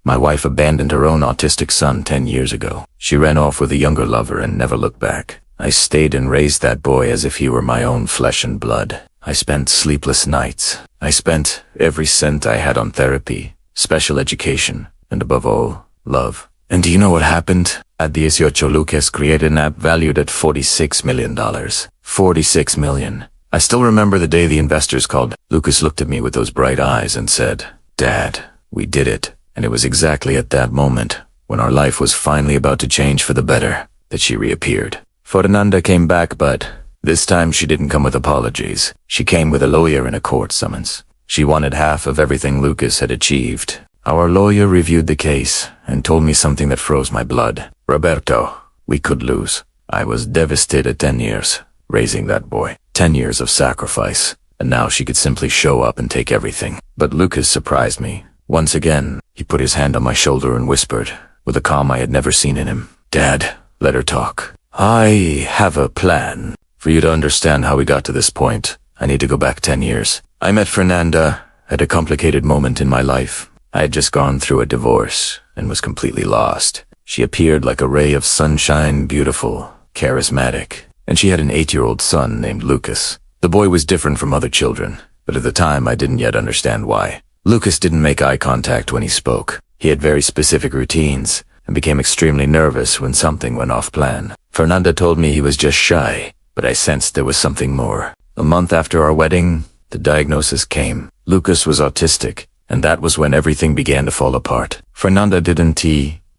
My wife abandoned her own autistic son 10 years ago. She ran off with a younger lover and never looked back. I stayed and raised that boy as if he were my own flesh and blood. I spent sleepless nights. I spent every cent I had on therapy, special education, and above all, love. And do you know what happened? At 18, Lucas created an app valued at $46 million. $46 million. I still remember the day the investors called. Lucas looked at me with those bright eyes and said, "Dad, we did it." And it was exactly at that moment, when our life was finally about to change for the better, that she reappeared. Fernanda came back, but this time she didn't come with apologies. She came with a lawyer and a court summons. She wanted half of everything Lucas had achieved. Our lawyer reviewed the case and told me something that froze my blood. "Roberto, we could lose." I was devastated. 10 years, raising that boy. 10 years of sacrifice. And now she could simply show up and take everything. But Lucas surprised me. Once again, he put his hand on my shoulder and whispered, with a calm I had never seen in him, "Dad, let her talk. I have a plan. For you to understand how we got to this point, I need to go back 10 years. I met Fernanda at a complicated moment in my life. I had just gone through a divorce and was completely lost. She appeared like a ray of sunshine, beautiful, charismatic, and she had an 8-year-old son named Lucas. The boy was different from other children, but at the time I didn't yet understand why. Lucas didn't make eye contact when he spoke. He had very specific routines and became extremely nervous when something went off plan. Fernanda told me he was just shy, but I sensed there was something more. A month after our wedding, the diagnosis came. Lucas was autistic, and that was when everything began to fall apart. Fernanda didn't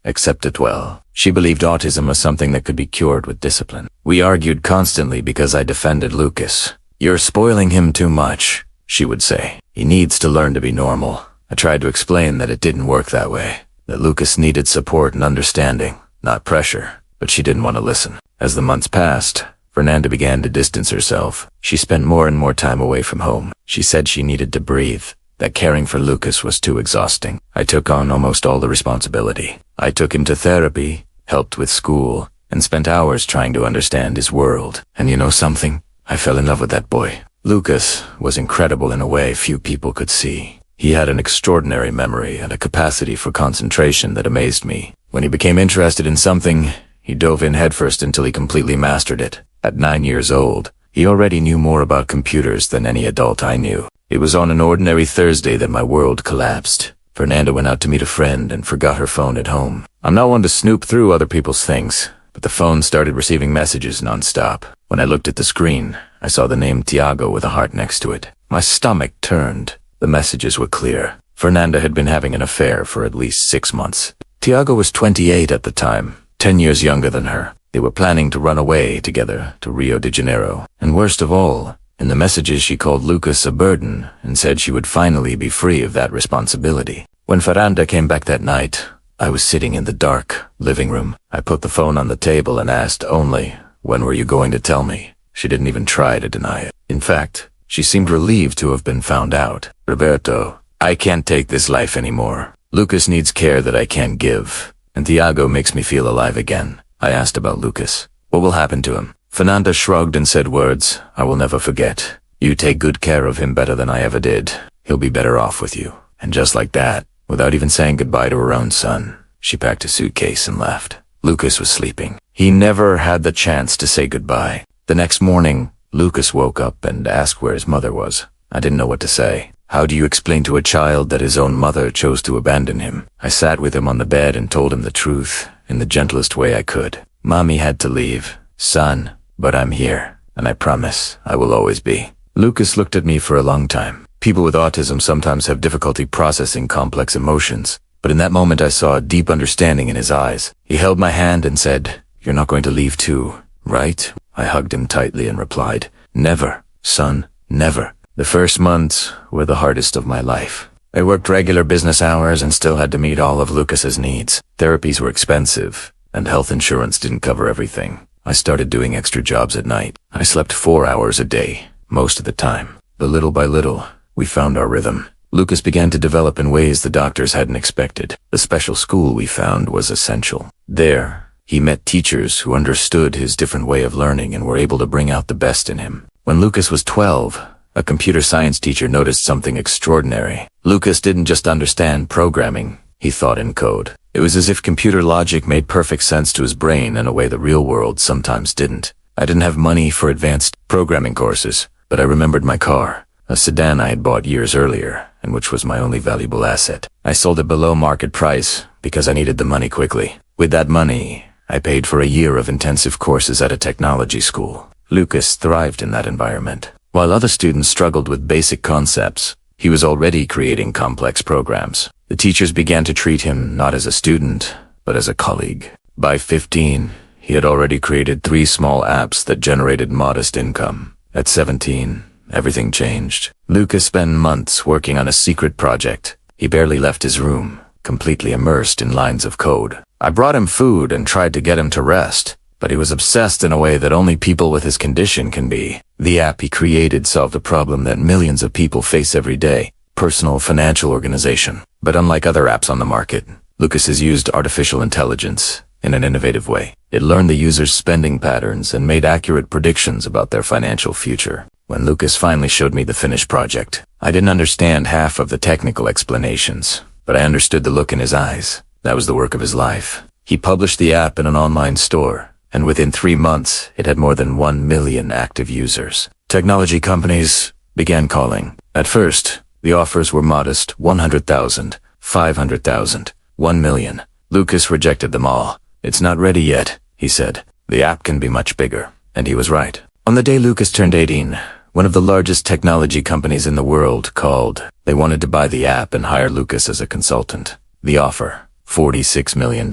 accept it well. She believed autism was something that could be cured with discipline. We argued constantly because I defended Lucas. "You're spoiling him too much," she would say. "He needs to learn to be normal." I tried to explain that it didn't work that way, that Lucas needed support and understanding, not pressure, but she didn't want to listen. As the months passed, Fernanda began to distance herself. She spent more and more time away from home. She said she needed to breathe, that caring for Lucas was too exhausting. I took on almost all the responsibility. I took him to therapy, helped with school, and spent hours trying to understand his world. And you know something? I fell in love with that boy. Lucas was incredible in a way few people could see. He had an extraordinary memory and a capacity for concentration that amazed me. When he became interested in something, he dove in headfirst until he completely mastered it. At 9 years old, he already knew more about computers than any adult I knew. It was on an ordinary Thursday that my world collapsed. Fernanda went out to meet a friend and forgot her phone at home. I'm not one to snoop through other people's things, but the phone started receiving messages nonstop. When I looked at the screen, I saw the name Tiago with a heart next to it. My stomach turned. The messages were clear. Fernanda had been having an affair for at least 6 months. Tiago was 28 at the time, 10 years younger than her. They were planning to run away together to Rio de Janeiro. And worst of all, in the messages she called Lucas a burden and said she would finally be free of that responsibility. When Fernanda came back that night, I was sitting in the dark living room. I put the phone on the table and asked only, "When were you going to tell me?" She didn't even try to deny it. In fact, she seemed relieved to have been found out. "Roberto, I can't take this life anymore. Lucas needs care that I can't give, and Tiago makes me feel alive again." I asked about Lucas. "What will happen to him?" Fernanda shrugged and said words I will never forget. "You take good care of him better than I ever did. He'll be better off with you." And just like that, without even saying goodbye to her own son, she packed a suitcase and left. Lucas was sleeping. He never had the chance to say goodbye. The next morning, Lucas woke up and asked where his mother was. I didn't know what to say. How do you explain to a child that his own mother chose to abandon him? I sat with him on the bed and told him the truth in the gentlest way I could. "Mommy had to leave, son, but I'm here, and I promise I will always be." Lucas looked at me for a long time. People with autism sometimes have difficulty processing complex emotions, but in that moment I saw a deep understanding in his eyes. He held my hand and said, "You're not going to leave too, right?" I hugged him tightly and replied, "Never, son, never." The first months were the hardest of my life. I worked regular business hours and still had to meet all of Lucas's needs. Therapies were expensive, and health insurance didn't cover everything. I started doing extra jobs at night. I slept 4 hours a day, most of the time. But little by little, we found our rhythm. Lucas began to develop in ways the doctors hadn't expected. The special school we found was essential. There, he met teachers who understood his different way of learning and were able to bring out the best in him. When Lucas was 12, a computer science teacher noticed something extraordinary. Lucas didn't just understand programming. He thought in code. It was as if computer logic made perfect sense to his brain in a way the real world sometimes didn't. I didn't have money for advanced programming courses, but I remembered my car, a sedan I had bought years earlier, and which was my only valuable asset. I sold it below market price because I needed the money quickly. With that money, I paid for a year of intensive courses at a technology school. Lucas thrived in that environment. While other students struggled with basic concepts, he was already creating complex programs. The teachers began to treat him not as a student, but as a colleague. By 15, he had already created 3 small apps that generated modest income. At 17, everything changed. Lucas spent months working on a secret project. He barely left his room, completely immersed in lines of code. I brought him food and tried to get him to rest, but he was obsessed in a way that only people with his condition can be. The app he created solved a problem that millions of people face every day: personal financial organization. But unlike other apps on the market, Lucas has used artificial intelligence in an innovative way. It learned the user's spending patterns and made accurate predictions about their financial future. When Lucas finally showed me the finished project, I didn't understand half of the technical explanations, but I understood the look in his eyes. That was the work of his life. He published the app in an online store, and within 3 months, it had more than 1 million active users. Technology companies began calling. At first, the offers were modest: 100,000, 500,000, 1 million. Lucas rejected them all. "It's not ready yet," he said. "The app can be much bigger." And he was right. On the day Lucas turned 18, one of the largest technology companies in the world called. They wanted to buy the app and hire Lucas as a consultant. The offer, $46 million.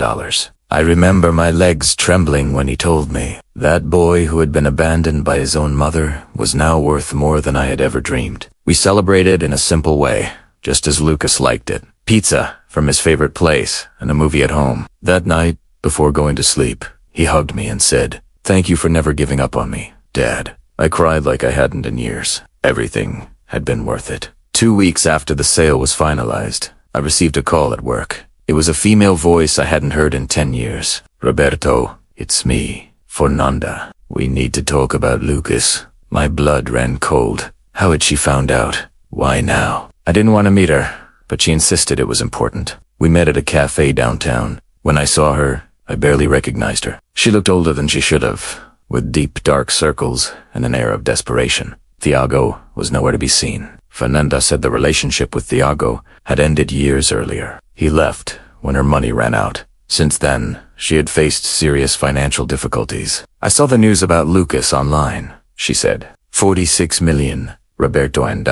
I remember my legs trembling when he told me. That boy who had been abandoned by his own mother was now worth more than I had ever dreamed. We celebrated in a simple way, just as Lucas liked it. Pizza from his favorite place and a movie at home. That night, before going to sleep, he hugged me and said, "Thank you for never giving up on me, Dad." I cried like I hadn't in years. Everything had been worth it. 2 weeks after the sale was finalized, I received a call at work. It was a female voice I hadn't heard in 10 years. "Roberto, it's me, Fernanda. We need to talk about Lucas." My blood ran cold. How had she found out? Why now? I didn't want to meet her, but she insisted it was important. We met at a cafe downtown. When I saw her, I barely recognized her. She looked older than she should have, with deep dark circles and an air of desperation. Thiago was nowhere to be seen. Fernanda said the relationship with Thiago had ended years earlier. He left when her money ran out. Since then, she had faced serious financial difficulties. "I saw the news about Lucas online," she said. 46 million, Roberto and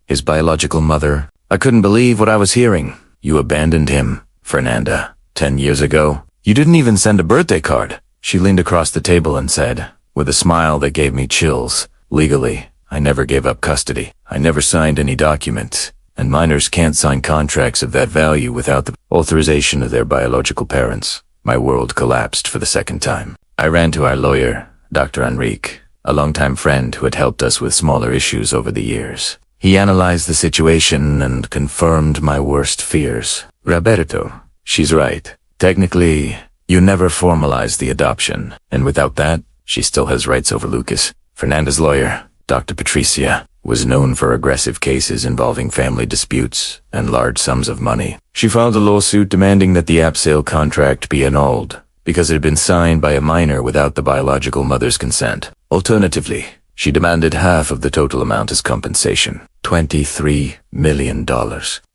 his biological mother. I couldn't believe what I was hearing. "You abandoned him, Fernanda, 10 years ago. You didn't even send a birthday card." She leaned across the table and said, with a smile that gave me chills, "Legally, I never gave up custody. I never signed any documents, and minors can't sign contracts of that value without the authorization of their biological parents." My world collapsed for the second time. I ran to our lawyer, Dr. Enrique, a longtime friend who had helped us with smaller issues over the years. He analyzed the situation and confirmed my worst fears. "Roberto, she's right. Technically, you never formalized the adoption, and without that, she still has rights over Lucas." Fernanda's lawyer, Dr. Patricia, was known for aggressive cases involving family disputes and large sums of money. She filed a lawsuit demanding that the app sale contract be annulled because it had been signed by a minor without the biological mother's consent. Alternatively, she demanded half of the total amount as compensation, $23 million.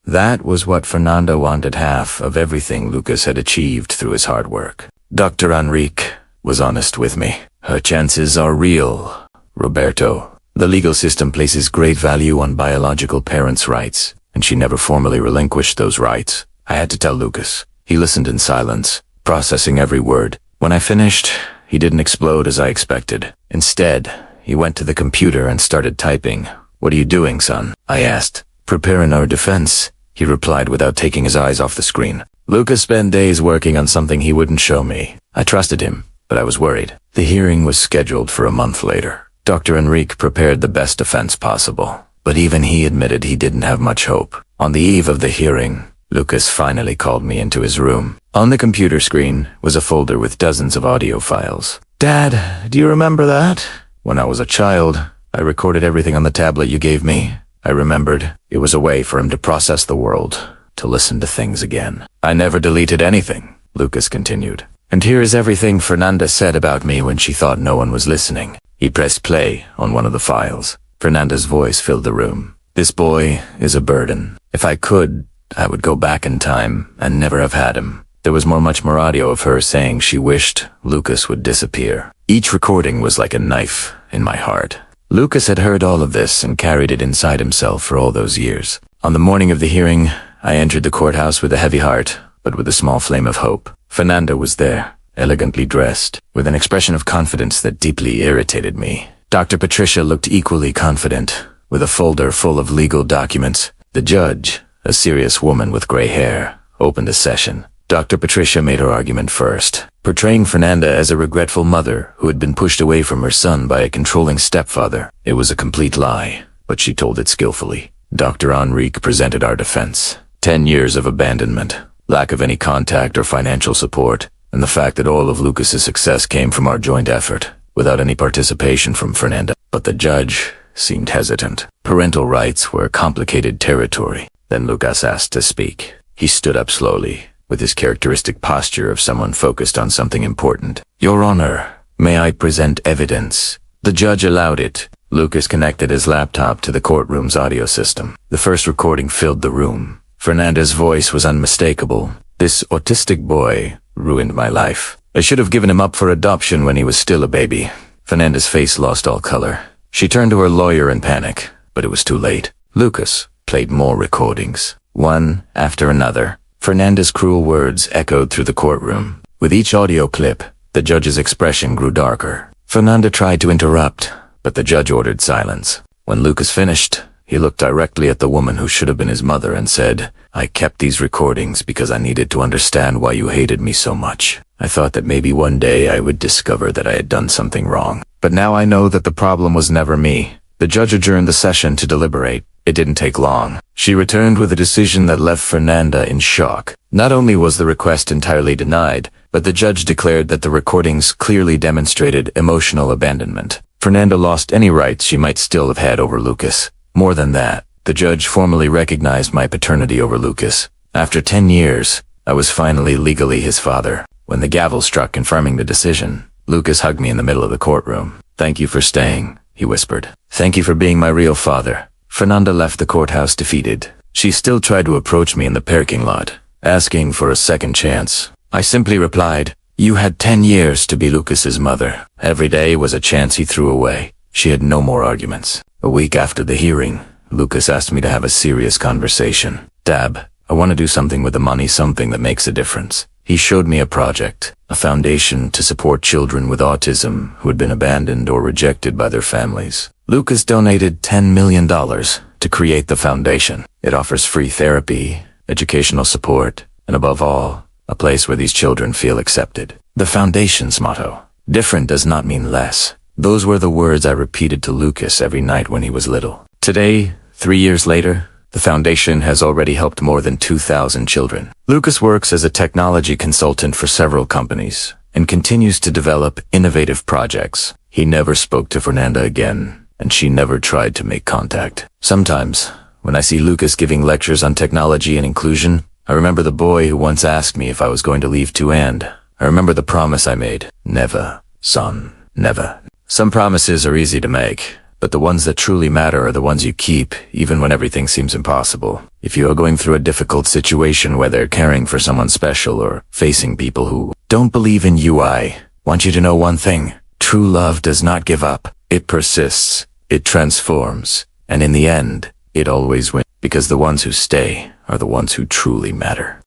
That was what Fernanda wanted: half of everything Lucas had achieved through his hard work. Dr. Enrique was honest with me. "Her chances are real, Roberto. The legal system places great value on biological parents' rights, and she never formally relinquished those rights." I had to tell Lucas. He listened in silence, processing every word. When I finished, he didn't explode as I expected. Instead, he went to the computer and started typing. "What are you doing, son?" I asked. "Preparing our defense," he replied without taking his eyes off the screen. Lucas spent days working on something he wouldn't show me. I trusted him, but I was worried. The hearing was scheduled for a month later. Dr. Enrique prepared the best defense possible, but even he admitted he didn't have much hope. On the eve of the hearing, Lucas finally called me into his room. On the computer screen was a folder with dozens of audio files. "Dad, do you remember that? When I was a child, I recorded everything on the tablet you gave me." I remembered. It was a way for him to process the world, to listen to things again. I never deleted anything, Lucas continued. And here is everything Fernanda said about me when she thought no one was listening. He pressed play on one of the files. Fernanda's voice filled the room. This boy is a burden. If I could, I would go back in time and never have had him. There was much more audio of her saying she wished Lucas would disappear. Each recording was like a knife in my heart. Lucas had heard all of this and carried it inside himself for all those years. On the morning of the hearing, I entered the courthouse with a heavy heart, but with a small flame of hope. Fernanda was there, elegantly dressed, with an expression of confidence that deeply irritated me. Dr. Patricia looked equally confident, with a folder full of legal documents. The judge, a serious woman with gray hair, opened the session. Dr. Patricia made her argument first, portraying Fernanda as a regretful mother who had been pushed away from her son by a controlling stepfather. It was a complete lie, but she told it skillfully. Dr. Enrique presented our defense. 10 years of abandonment, lack of any contact or financial support, and the fact that all of Lucas's success came from our joint effort, without any participation from Fernanda. But the judge seemed hesitant. Parental rights were complicated territory. Then Lucas asked to speak. He stood up slowly, with his characteristic posture of someone focused on something important. Your Honor, may I present evidence? The judge allowed it. Lucas connected his laptop to the courtroom's audio system. The first recording filled the room. Fernanda's voice was unmistakable. This autistic boy ruined my life. I should have given him up for adoption when he was still a baby. Fernanda's face lost all color. She turned to her lawyer in panic, but it was too late. Lucas played more recordings, one after another. Fernanda's cruel words echoed through the courtroom. With each audio clip, the judge's expression grew darker. Fernanda tried to interrupt, but the judge ordered silence. When Lucas finished, he looked directly at the woman who should have been his mother and said, I kept these recordings because I needed to understand why you hated me so much. I thought that maybe one day I would discover that I had done something wrong. But now I know that the problem was never me. The judge adjourned the session to deliberate. It didn't take long. She returned with a decision that left Fernanda in shock. Not only was the request entirely denied, but the judge declared that the recordings clearly demonstrated emotional abandonment. Fernanda lost any rights she might still have had over Lucas. More than that, the judge formally recognized my paternity over Lucas. After 10 years, I was finally legally his father. When the gavel struck confirming the decision, Lucas hugged me in the middle of the courtroom. Thank you for staying, he whispered. Thank you for being my real father. Fernanda left the courthouse defeated. She still tried to approach me in the parking lot, asking for a second chance. I simply replied, you had 10 years to be Lucas's mother. Every day was a chance he threw away. She had no more arguments. A week after the hearing, Lucas asked me to have a serious conversation. Dad, I want to do something with the money, something that makes a difference. He showed me a project, a foundation to support children with autism who had been abandoned or rejected by their families. Lucas donated $10 million to create the foundation. It offers free therapy, educational support, and above all, a place where these children feel accepted. The foundation's motto, different does not mean less. Those were the words I repeated to Lucas every night when he was little. Today, 3 years later, the foundation has already helped more than 2,000 children. Lucas works as a technology consultant for several companies and continues to develop innovative projects. He never spoke to Fernanda again, and she never tried to make contact. Sometimes, when I see Lucas giving lectures on technology and inclusion, I remember the boy who once asked me if I was going to leave too, and I remember the promise I made. Never, son, never. Some promises are easy to make, but the ones that truly matter are the ones you keep, even when everything seems impossible. If you are going through a difficult situation, whether caring for someone special or facing people who don't believe in you, I want you to know one thing. True love does not give up. It persists. It transforms. And in the end, it always wins. Because the ones who stay are the ones who truly matter.